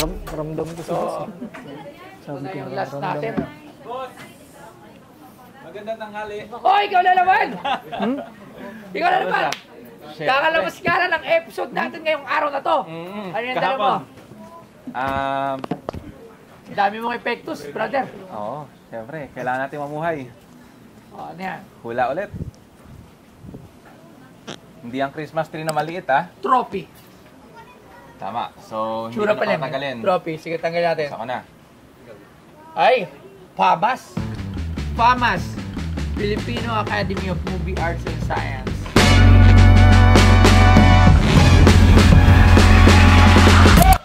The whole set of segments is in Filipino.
Ramdam ko sa boss. Sabi ko yung last natin. Magandang tanghali. Oh, ikaw na naman! Ikaw na naman! Kakalabas ka na ng episode natin ngayong araw na to. Ano yung dala mo? Dami mong epektos, brother. Oo, syempre. Kailangan natin mamuhay. Ano yan? Hula ulit. Hindi ang Christmas tree na maliit, ha? Trophy. Tama. So, hindi Sura na pala patagalin. Trophy. Sige, tanggal natin. Saka na. Ay, FAMAS. FAMAS. Filipino Academy of Movie Arts and Science.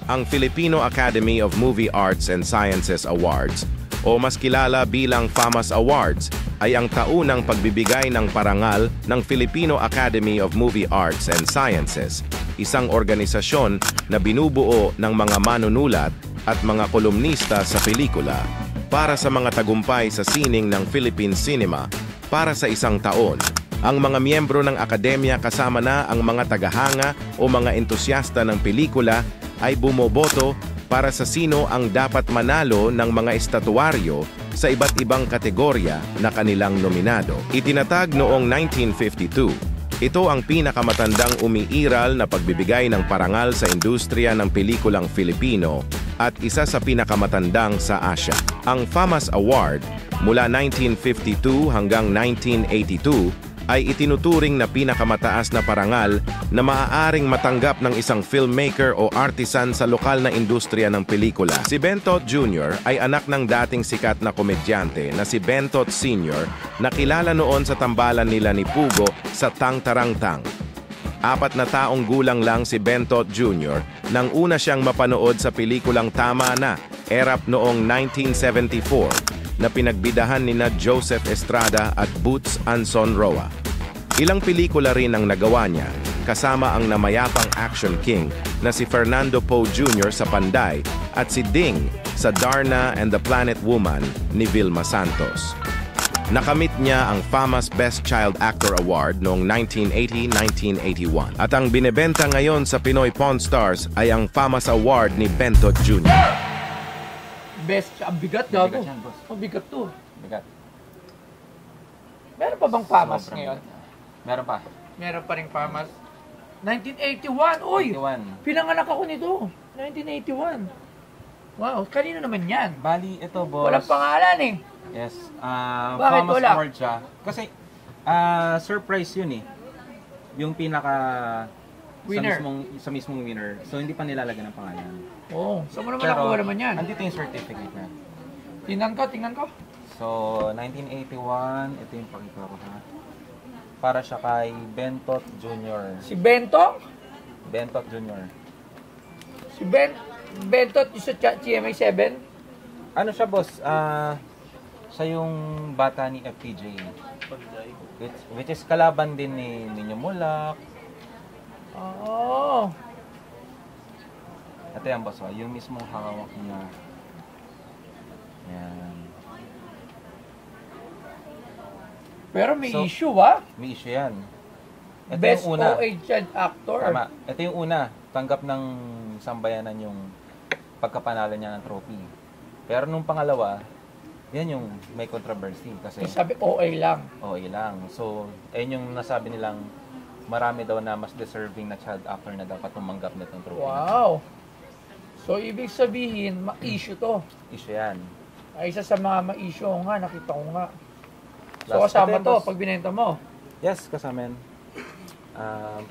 Ang Filipino Academy of Movie Arts and Sciences Awards o mas kilala bilang FAMAS Awards ay ang taunang pagbibigay ng parangal ng Filipino Academy of Movie Arts and Sciences, isang organisasyon na binubuo ng mga manunulat at mga kolumnista sa pelikula para sa mga tagumpay sa sining ng Philippine cinema para sa isang taon. Ang mga miyembro ng akademya kasama na ang mga tagahanga o mga entusyasta ng pelikula ay bumoboto para sa sino ang dapat manalo ng mga estatuaryo sa iba't ibang kategorya na kanilang nominado. Itinatag noong 1952. Ito ang pinakamatandang umiiral na pagbibigay ng parangal sa industriya ng pelikulang Filipino at isa sa pinakamatandang sa Asia. Ang FAMAS Award mula 1952 hanggang 1982 ay itinuturing na pinakamataas na parangal na maaaring matanggap ng isang filmmaker o artisan sa lokal na industriya ng pelikula. Si Bentot Jr. ay anak ng dating sikat na komedyante na si Bentot Sr. na kilala noon sa tambalan nila ni Pugo sa Tang Tarang Tang. 4 na taong gulang lang si Bentot Jr. nang una siyang mapanood sa pelikulang Tama Na, erap noong 1974. Na pinagbidahan nina Joseph Estrada at Boots Anson Roa. Ilang pelikula rin ang nagawa niya, kasama ang namayapang action king na si Fernando Poe Jr. sa Panday at si Ding sa Darna and the Planet Woman ni Vilma Santos. Nakamit niya ang FAMAS Best Child Actor Award noong 1980-1981. At ang binebenta ngayon sa Pinoy Pawn Stars ay ang FAMAS Award ni Bentot Jr. Best, ang bigat gago. Bigat yan, boss. Ang bigat to. Bigat. Meron pa bang FAMAS Sobrang ngayon? bigat. Meron pa. Meron pa rin FAMAS. 1981, uy! 81. Pinanganak ako nito. 1981. Wow, kanino naman yan? Bali, ito, boss. Walang pangalan eh. Yes. Bakit FAMAS wala? Award siya. Kasi, surprise yun eh. Yung pinaka... Winner. Sa mismong winner. So, hindi pa nilalagyan ng pangalan. Oo. Saan mo naman nakuha naman yan? Andito yung certificate na. Tingnan ko. So, 1981, ito yung pakita ko ha. Para siya kay Bentot Jr. Si Bento? Bentot Jr. Si Bentot yung sa GMA 7? Ano siya, boss? Siya yung bata ni FPJ. Which is kalaban din ni Nino Mulak. Oo. Ito yan, boss. Yung mismong hawak niya. Yan. Pero may So, issue ah. May issue yan. Ito Best yung una. OA child actor. Tama. Ito yung una. Tanggap ng sambayanan yung pagkapanalo niya ng trophy. Pero nung pangalawa, yan yung may controversy. Kasi Sabi OA lang. OA lang. So, ayun yung nasabi nilang marami daw na mas deserving na child actor na dapat tumanggap nitong trophy. Wow. So, ibig sabihin, ma-issue to. Issue yan. Ay, isa sa mga ma-issue ko nga, nakita ko nga. So, Last kasama attempt, to boss. pag binenta mo. Yes, kasama yan.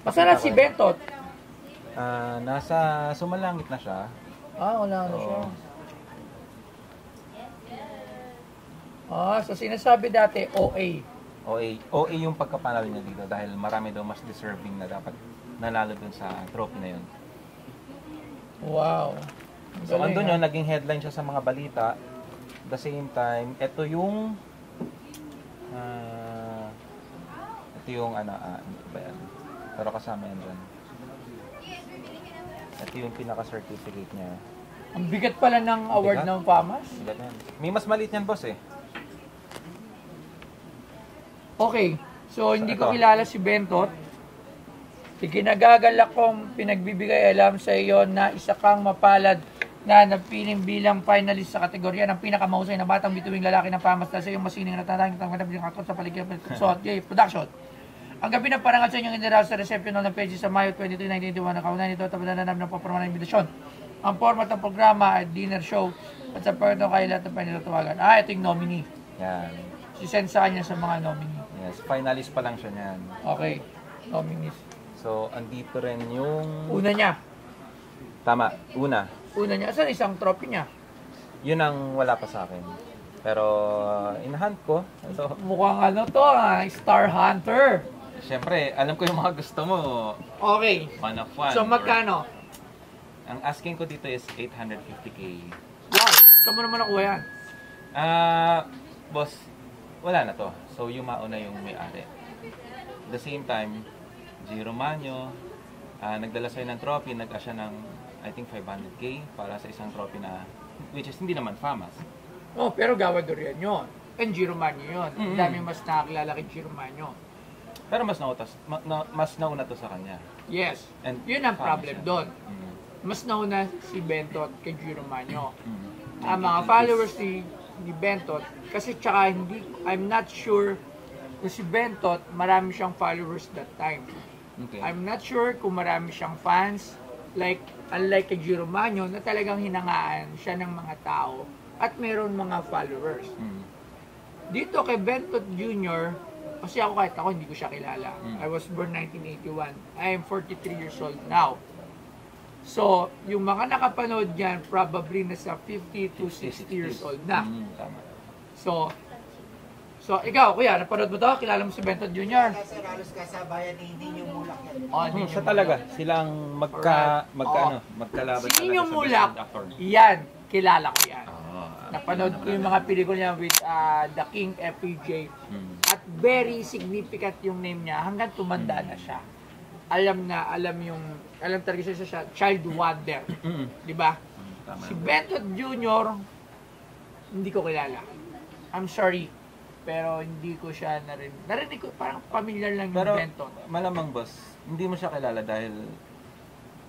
Basta na si Bentot. Nasa sumalangit na siya. Wala na Oo. siya. So sinasabi dati OA. OA yung pagkapanalo niya dito dahil marami daw mas deserving na dapat nanalo dun sa trophy na yun. Wow. So, andun yun, naging headline siya sa mga balita. At the same time, ito yung ano ba yan? Pero kasama yan dyan. Ito yung pinaka-certificate niya. Ang bigat pala ng award Bigat? ng FAMAS. Bigat yan. May mas maliit yan, boss eh. Okay. So, hindi ko ito. kilala si Bentot. Ikinagagalak kong pinagbibigay alam sa iyo na isa kang mapalad na napiling bilang finalist sa kategorya ng pinakamahusay na batang bituing lalaki ng famas dahil sa iyong masining na tatanging tangkad ng kakot sa paligid ng production. Ang gabi ng parangal sa inyong iniraw sa reception ng page sa Mayo 22, 1981 na kaunan ito at namin ng paporma ng invitasyon. Ang format ng programa ay dinner show at sa part ng kayo lahat ng pinilatawagan. Ito yung nominee. Yan. Si-send sa kanya sa mga nominee. Yes, finalist pa lang siya niyan. Okay, nominees. So, andito rin yung... Una niya. Tama, una. Una niya. Saan isang trophy niya? Yun ang wala pa sa akin. Pero, in-hunt ko. So, Mukhang Star Hunter. syempre, alam ko yung mga gusto mo. Okay. One of one. So, magkano? Ang asking ko dito is 850k. Wow. Saan mo naman nakuha yan? Boss, wala na to. So, yung mauna yung may-ari. At the same time, G. Romano, nagdala sa'yo ng trophy, nag-asya ng, I think, 500k para sa isang trophy na, which is hindi naman famous. Oh, pero Gawador yan yun. And G. Romano yun. Mm-hmm. Dami mas nakakilala kay G. Romano. Pero mas nauna to sa kanya. Yes. And Yun ang famous problem siya. doon. Mm. Mas nauna si Bentot kay G. Romano. Mm. Ang mga followers ni Bentot, kasi tsaka hindi, I'm not sure kung si Bentot, marami siyang followers that time. Okay. I'm not sure kung marami siyang fans, like, unlike kay G. Romano, na talagang hinangaan siya ng mga tao at meron mga followers. Mm. Dito kay Bentot Jr., kasi ako kahit ako hindi ko siya kilala. I was born 1981. I am 43 years old now. So, yung mga nakapanood dyan, probably nasa 50 to 60 years old na. Tama. So, ikaw, kuya, napanood mo to? Kilala mo si Bentot Jr.? Kasi halos kasabayan ni Ninyo Mulak yan. Ninyo Siya Mulak. talaga. Silang magkalaban Si talaga Ninyo sa Mulak, best actor. yan, kilala ko yan. Oo. Napanood ko yung mga pelikula niya with The King FPJ. At very significant yung name niya hanggang tumanda na siya. Alam talaga siya child wonder. Di ba? Tama. Si Bentot Jr., hindi ko kilala. I'm sorry. Pero hindi ko siya narinig ko, parang familiar lang yung Pero Bentot. malamang boss, hindi mo siya kilala dahil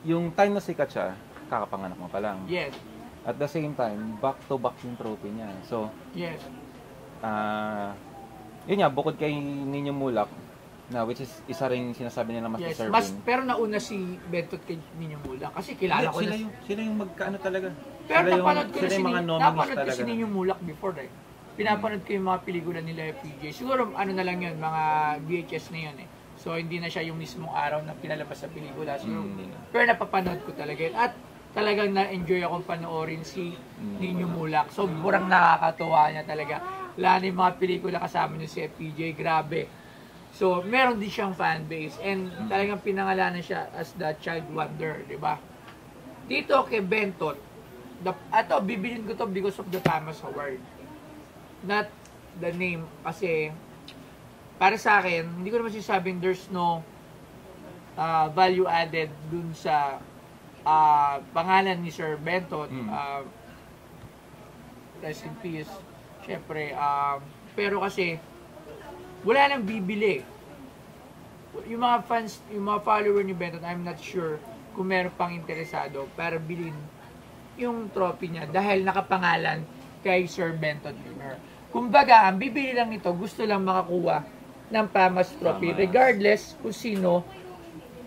yung time na sikat siya, kakapanganak mo pa lang. Yes. At the same time, back to back yung trophy niya. So, Yes. yun nga, bukod kay Ninyo Mulak, na which is isa ring sinasabi nila mas Yes. deserving. Pero nauna si Bentot kay Ninyo Mulak. Kasi kilala ko sila na. sila yung magkaano talaga. Pero Sila napanood ko na sila si yung mga nominees napanood ko talaga. si Ninyo Mulak before eh. Pinapanood ko yung mga pelikula nila FPJ. Siguro ano na lang yun, mga VHS na yun eh. So hindi na siya yung mismong araw na pinalabas sa pelikula. Siguro, Hindi na. pero napapanood ko talaga yun. At talagang na-enjoy akong panoorin si Ninyo Mulak. So burang nakakatuwa niya talaga. Lalo yung mga pelikula kasama niya si FPJ, grabe. So meron din siyang fanbase and talagang pinangalanan siya as the child wonder, di ba? Dito kay Bentot, bibilin ko to because of the Famas Award. Not the name, kasi para sa akin, hindi ko naman sinasabing there's no value added dun sa pangalan ni Sir Bentot. Rest in peace. Siyempre, pero kasi wala nang bibili. Yung mga fans, yung mga follower ni Bentot, I'm not sure kung meron pang interesado para bilhin yung trophy niya dahil nakapangalan kay Sir Bentot Jr. Kumbaga, ang bibili lang nito, gusto lang makakuha ng Famas Trophy regardless kung sino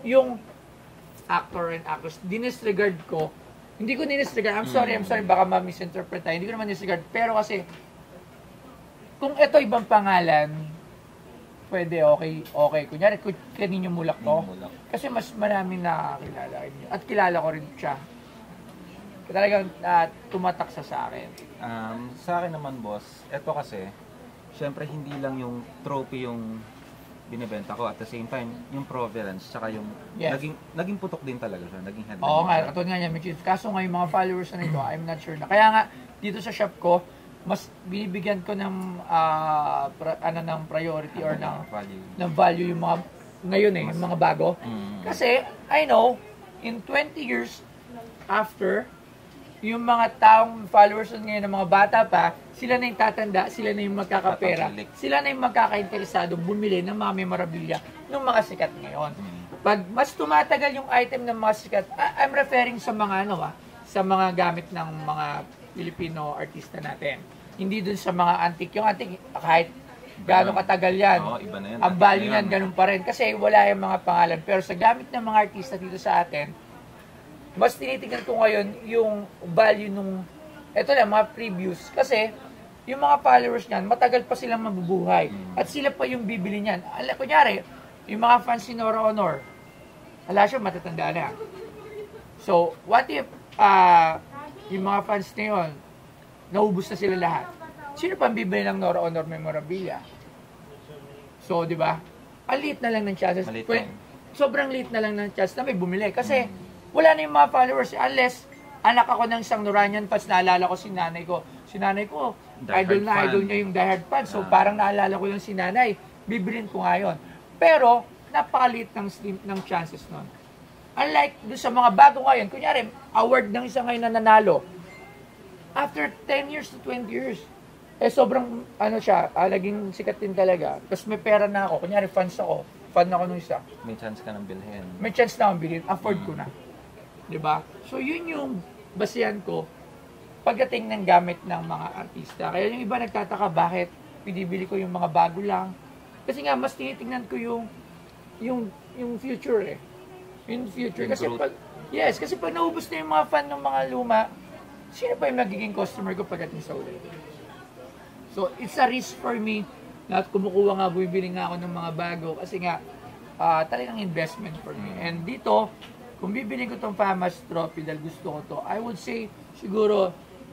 yung actor and actress. Dinisregard ko. Hindi ko dinisregard. I'm sorry, baka ma-misinterpret tayo. Hindi ko naman dinisregard. Pero kasi, kung ito ibang pangalan, pwede, okay. Kunyari, Ninyo Mulak to. Kasi mas maraming nakakilala. At kilala ko rin siya. Talagang tumatak sa akin. Sa akin naman, boss, eto kasi, syempre hindi lang yung trophy yung binibenta ko. At the same time, yung provenance, tsaka yung naging putok din talaga siya. Naging headline. Oo nga, katulad nga niya, Mitchell. Kaso nga yung mga followers na nito, I'm not sure na. Kaya nga, dito sa shop ko, mas binibigyan ko ng ng priority or ng value yung mga ngayon yung mga bago. Kasi I know in 20 years after, yung mga taong followers ngayon ng mga bata pa, sila na yung tatanda, sila na yung magkakapera, sila na yung magkakainteresado bumili ng mga memorabilia ng mga sikat ngayon. Pag mas tumatagal yung item ng mga sikat, I'm referring sa mga sa mga gamit ng mga Filipino artista natin. Hindi dun sa mga antique. Yung antique, kahit gaano katagal yan, Oo, iba na yan. ang value niyan ganun pa rin. Kasi wala yung mga pangalan. Pero sa gamit ng mga artista dito sa atin, mas tinitingnan ko ngayon yung value nung, eto lang, mga previews. Kasi, yung mga followers niyan, matagal pa silang mabubuhay. At sila pa yung bibili niyan. Kunyari, yung mga fans ni Nora Honor, ala siya, matatanda na. So, what if, yung mga fans na yun, naubos na sila lahat? Sino pang bibili ng Nora Honor memorabilia? So, di ba? Ang liit na lang ng chances. Maliit lang. Sobrang liit na lang ng chance na may bumili. Kasi, wala na yung mga followers. Unless, anak ako ng isang Noranian fans, naalala ko si nanay ko. Si nanay ko, Diehard fan. idol niya yung diehard fan. So, parang naalala ko yung si nanay. Bibilin ko ngayon. Pero, napakaliit ng chances nun. Unlike doon sa mga bago ngayon, kunyari, award ng isa ngayon na nanalo. After 10 years to 20 years, sobrang, naging sikat din talaga. Tapos may pera na ako. Kunyari, fan ako nung isa. May chance ka ng bilhin. May chance na akong bilhin. Afford ko na. Diba? So, yun yung basihan ko pagdating ng gamit ng mga artista. Kaya yung iba nagtataka, bakit pinibili ko yung mga bago lang. Kasi nga, mas tinitingnan ko yung future eh. Yung future. Kasi kasi pag naubos na yung mga fan ng mga luma, sino pa yung magiging customer ko pagdating sa ulit? So, it's a risk for me na kumukuha nga, bumibili nga ako ng mga bago kasi nga, talagang investment for me. And dito, kung bibili ko tong Famas Trophy dahil gusto ko to, I would say, siguro,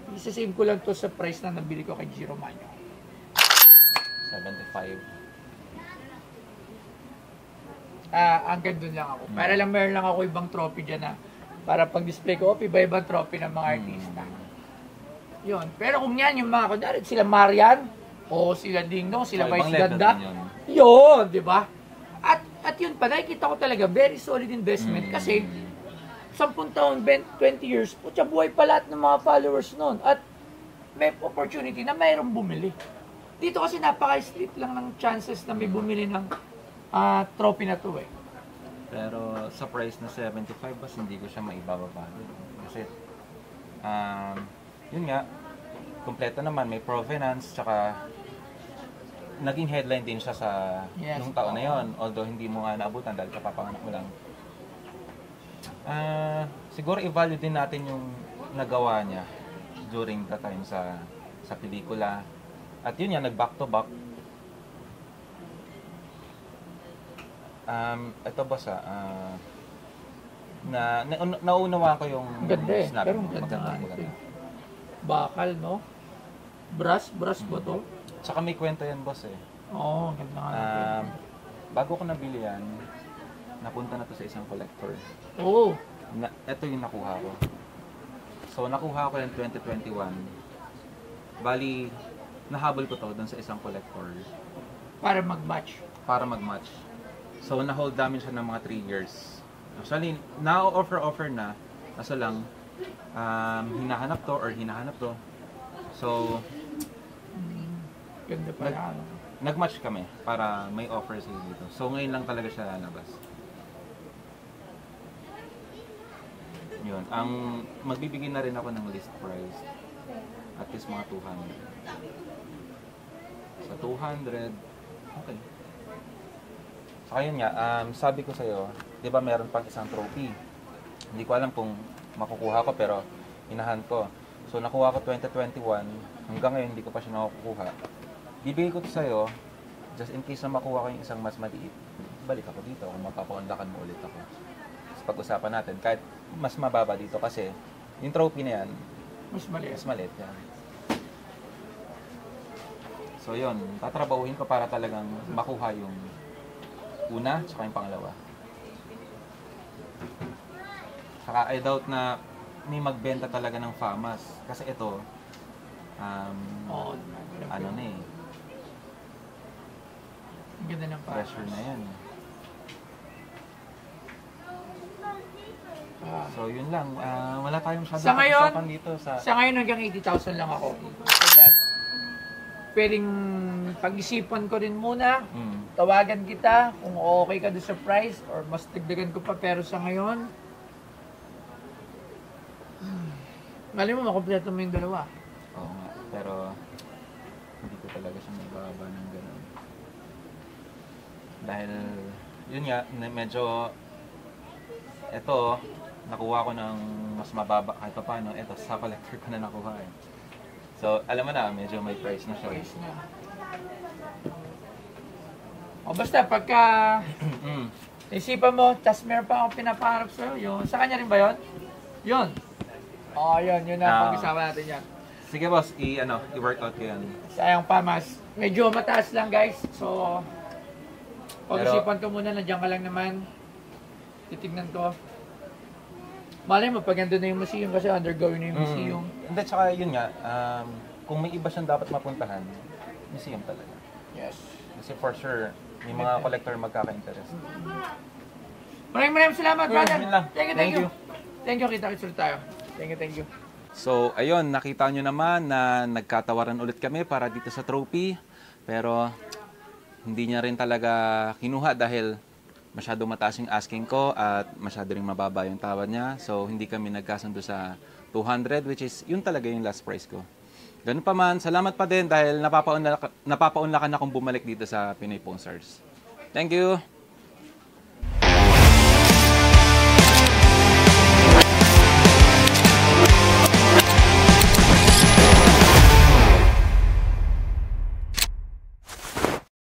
isasave ko lang to sa price na nabili ko kay Giro Manyo. 75. Hanggang doon lang ako. Para lang meron lang ako ibang trophy dyan na para pag-display ko, iba-ibang trophy ng mga artista. Yun. Pero kung yan, yung mga kunyari, sila Marian, o sila Dingdong, sila So, ibang Vice level Ganda, din yun. yun, di ba? At yun pa, nakikita ko talaga, very solid investment kasi 10 taon, 20 years, putya, buhay pa lahat ng mga followers noon. At may opportunity na mayroong bumili. Dito kasi napaka-street lang ng chances na may bumili ng trophy na to eh. Pero sa price na 75, bas hindi ko siya maibababa. Kasi, yun nga, kompleto naman, may provenance, tsaka naging headline din siya sa nung taon na yon. Although hindi mo nga naabutan dahil kapapanganak mo lang. Siguro i-value din natin yung nagawa niya during the time sa pelikula. At yun yan, nag-back to back. Ito boss nauunawaan ko yung Ganda eh. sinabi Pero mo. maganda nga ito Maganda. eh. Bakal, no? Brass ba to? Tsaka may kwento yan boss eh. Oo, ganda nga ito. Bago ko nabili yan, napunta na to sa isang collector. Oo. Ito yung nakuha ko. So nakuha ko yan 2021. Bali, nahabol ko to doon sa isang collector. Para mag-match. Para mag-match. So na-hold namin siya ng mga 3 years. Actually, na-offer na. Kaso lang, hinahanap to. So, Ganda pala. nag-match kami para may offer sila dito. So ngayon lang talaga siya lalabas. Yun. Ang magbibigay na rin ako ng list price. At least mga 200. Sa 200, okay. Saka yun nga, sabi ko sa'yo, di ba meron pang isang trophy? Hindi ko alam kung makukuha ko pero hinahan ko. So nakuha ko 2021, hanggang ngayon hindi ko pa siya nakukuha. Bibigay ko to sa'yo, just in case na makuha ko yung isang mas maliit, balik ako dito kung mapapaunlakan mo ulit ako. Tapos pag-usapan natin, kahit mas mababa dito kasi yung trophy na yan, Mas maliit. mas maliit yan. So yun, tatrabahuhin ko para talagang makuha yung una, tsaka yung pangalawa. Saka I doubt na may magbenta talaga ng Famas. Kasi ito, Oo. ano na eh, Ang ganda ng pressure na yan. So yun lang, wala tayong masyadong Sa ngayon, pag-usapan dito Sa ngayon hanggang 80,000 lang ako. So that, pwedeng pag-isipan ko rin muna. Tawagan kita kung okay ka doon sa price or mas dagdagan ko pa, pero sa ngayon Mali mo, makompleto mo yung dalawa. Oo nga, pero hindi ko talaga siya mababa ng gano'n. Dahil, yun nga, medyo, eto, nakuha ko ng mas mababa kahit pa paano. Eto, sa collector ko na nakuha eh. So, alam mo na, medyo may price na siya. Price na. O basta, pagka isipan mo, tas meron pa akong pinapaharap sa'yo, yun. Sa kanya rin ba yun? Yun. O, yun na pag-isama natin yan. Sige boss, i-workout ko yan. Sayang pa, mas. Medyo mataas lang, guys. So, pag-isipan ko muna, nandiyan ka lang naman. Titignan ko. Malay mo, pag nandun na yung museum kasi undergoing na yung museum. Hindi, tsaka yun nga, kung may iba siyang dapat mapuntahan, museum talaga. Yes. Kasi for sure, may mga collector magkaka-interest. Maraming salamat, brother. yun lang. Thank you. Thank you, kita-kits ulit tayo. Thank you. So, ayun, nakita nyo naman na nagkatawaran ulit kami para dito sa trophy. Pero, hindi niya rin talaga kinuha dahil masyado mataas yung asking ko at masyado rin mababa yung tawad niya. So, hindi kami nagkasundo sa 200, which is yun talaga yung last price ko. Ganun pa man, salamat pa din dahil napapaunlakan akong bumalik dito sa Pinoy Pong Stars. Thank you!